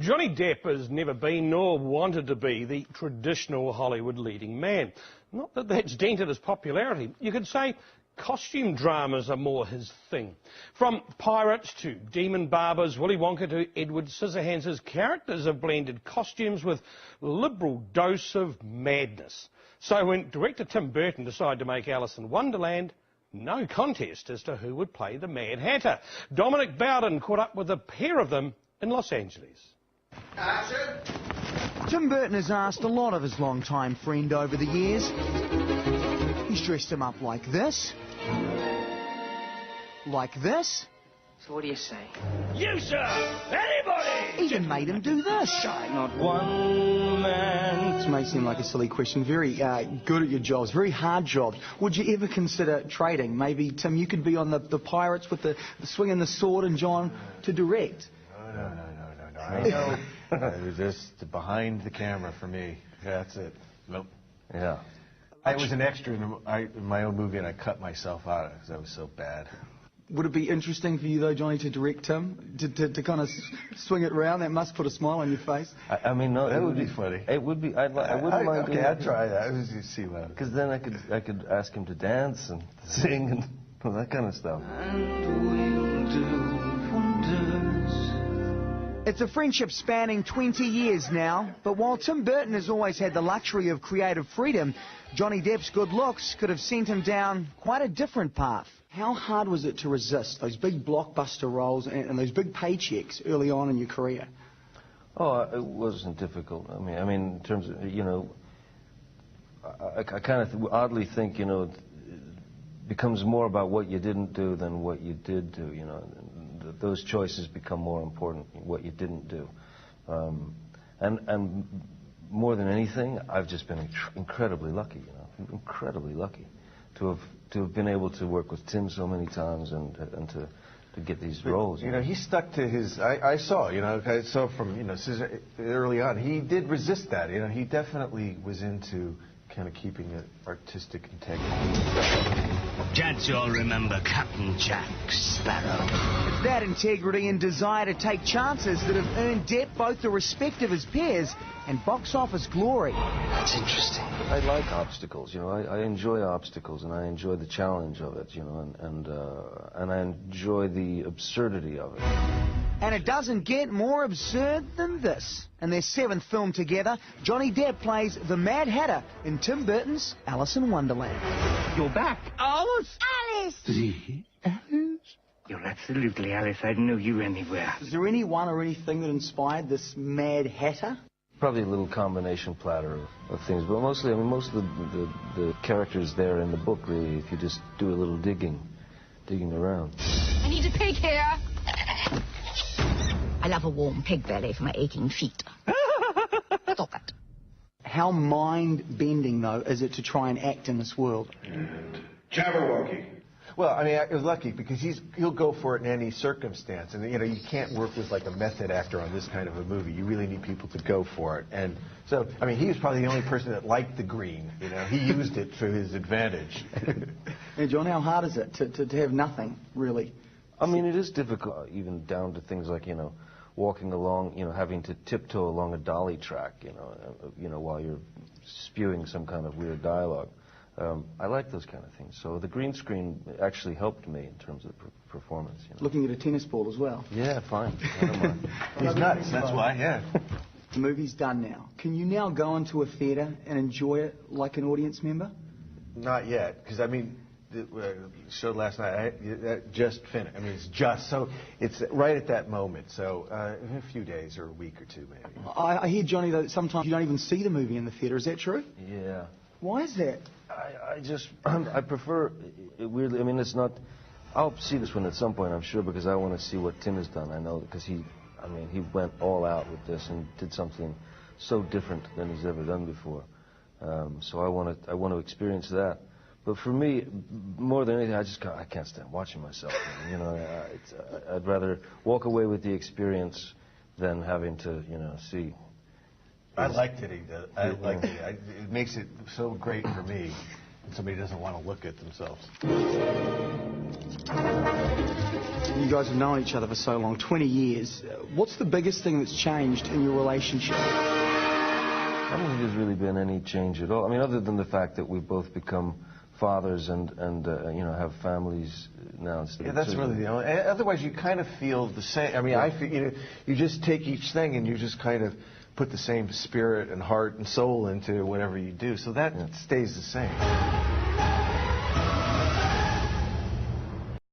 Johnny Depp has never been nor wanted to be the traditional Hollywood leading man. Not that that's dented his popularity. You could say costume dramas are more his thing. From pirates to demon barbers, Willy Wonka to Edward Scissorhands, his characters have blended costumes with a liberal dose of madness. So when director Tim Burton decided to make Alice in Wonderland, no contest as to who would play the Mad Hatter. Dominic Bowden caught up with a pair of them in Los Angeles. Action! Tim Burton has asked a lot of his longtime friend over the years. He's dressed him up like this. Like this. So what do you say? You, sir! Anybody! Even made him do this. Not one man. This may seem like a silly question. Very good at your jobs, very hard jobs. Would you ever consider trading? Maybe, Tim, you could be on the Pirates with the swinging the sword and John to direct. No. I know. It was just behind the camera for me. Yeah, that's it. Nope. Yeah. I was an extra in my own movie, and I cut myself out because I was so bad. Would it be interesting for you, though, Johnny, to direct him, to kind of swing it around? That must put a smile on your face. I mean, no, that would be funny. It would be. I wouldn't mind. Okay, I'd try that. You see what? Because then I could ask him to dance and sing and all that kind of stuff. And we'll do wonders. It's a friendship spanning 20 years now, but while Tim Burton has always had the luxury of creative freedom, Johnny Depp's good looks could have sent him down quite a different path. How hard was it to resist those big blockbuster roles and those big paychecks early on in your career? Oh, it wasn't difficult. I mean, in terms of, you know, I kind of oddly think, you know, it becomes more about what you didn't do than what you did do, you know. Those choices become more important, what you didn't do. And more than anything, I've just been incredibly lucky, you know, incredibly lucky to have been able to work with Tim so many times and to get these roles. You know, he stuck to his. I saw from, you know, early on, he did resist that. You know, he definitely was into kind of keeping it artistic integrity. Gents, you'll remember Captain Jack Sparrow. It's that integrity and desire to take chances that have earned Depp both the respect of his peers and box office glory. That's interesting. I like obstacles, you know. I enjoy obstacles, and I enjoy the challenge of it, you know, and I enjoy the absurdity of it. And it doesn't get more absurd than this. In their 7th film together, Johnny Depp plays the Mad Hatter in Tim Burton's Alice in Wonderland. You're back. Alice! The Alice? You're absolutely Alice. I'd know you anywhere. Is there anyone or anything that inspired this Mad Hatter? Probably a little combination platter of things, but mostly, I mean, most of the characters there in the book, really, if you just do a little digging around. I need a pig here. I love a warm pig belly for my aching feet. Stop it. How mind-bending, though, is it to try and act in this world? Jabberwocky. Well, I mean, I was lucky because he'll go for it in any circumstance, and you know, you can't work with like a method actor on this kind of a movie. You really need people to go for it, and so I mean, he was probably the only person that liked the green. You know, he used it to his advantage. And John, how hard is it to have nothing really? I mean, it is difficult, even down to things like, you know, walking along, you know, having to tiptoe along a dolly track, you know, while you're spewing some kind of weird dialogue. I like those kind of things. So the green screen actually helped me in terms of performance. You know. Looking at a tennis ball as well. Yeah, fine. I don't mind. He's nuts. That's why. Yeah. The movie's done now. Can you now go into a theatre and enjoy it like an audience member? Not yet, because I mean, the show last night that just finished. I mean, it's just so it's right at that moment. So in a few days or a week or two, maybe. I hear, Johnny, that sometimes you don't even see the movie in the theatre. Is that true? Yeah. Why is that? I prefer it weirdly. I mean, it's not. I'll see this one at some point, I'm sure, because I want to see what Tim has done. I know because he went all out with this and did something so different than he's ever done before. So I want to experience that. But for me, more than anything, I can't stand watching myself. You know, I'd rather walk away with the experience than having to, you know, see. I liked it. I liked it. It makes it so great for me. Somebody doesn't want to look at themselves. You guys have known each other for so long, 20 years. What's the biggest thing that's changed in your relationship? I don't think there's really been any change at all. I mean, other than the fact that we've both become fathers and you know, have families now. Yeah, that's really the only. Otherwise, you kind of feel the same. I mean, I feel, you know, you just take each thing and you just kind of put the same spirit and heart and soul into whatever you do. So that stays the same.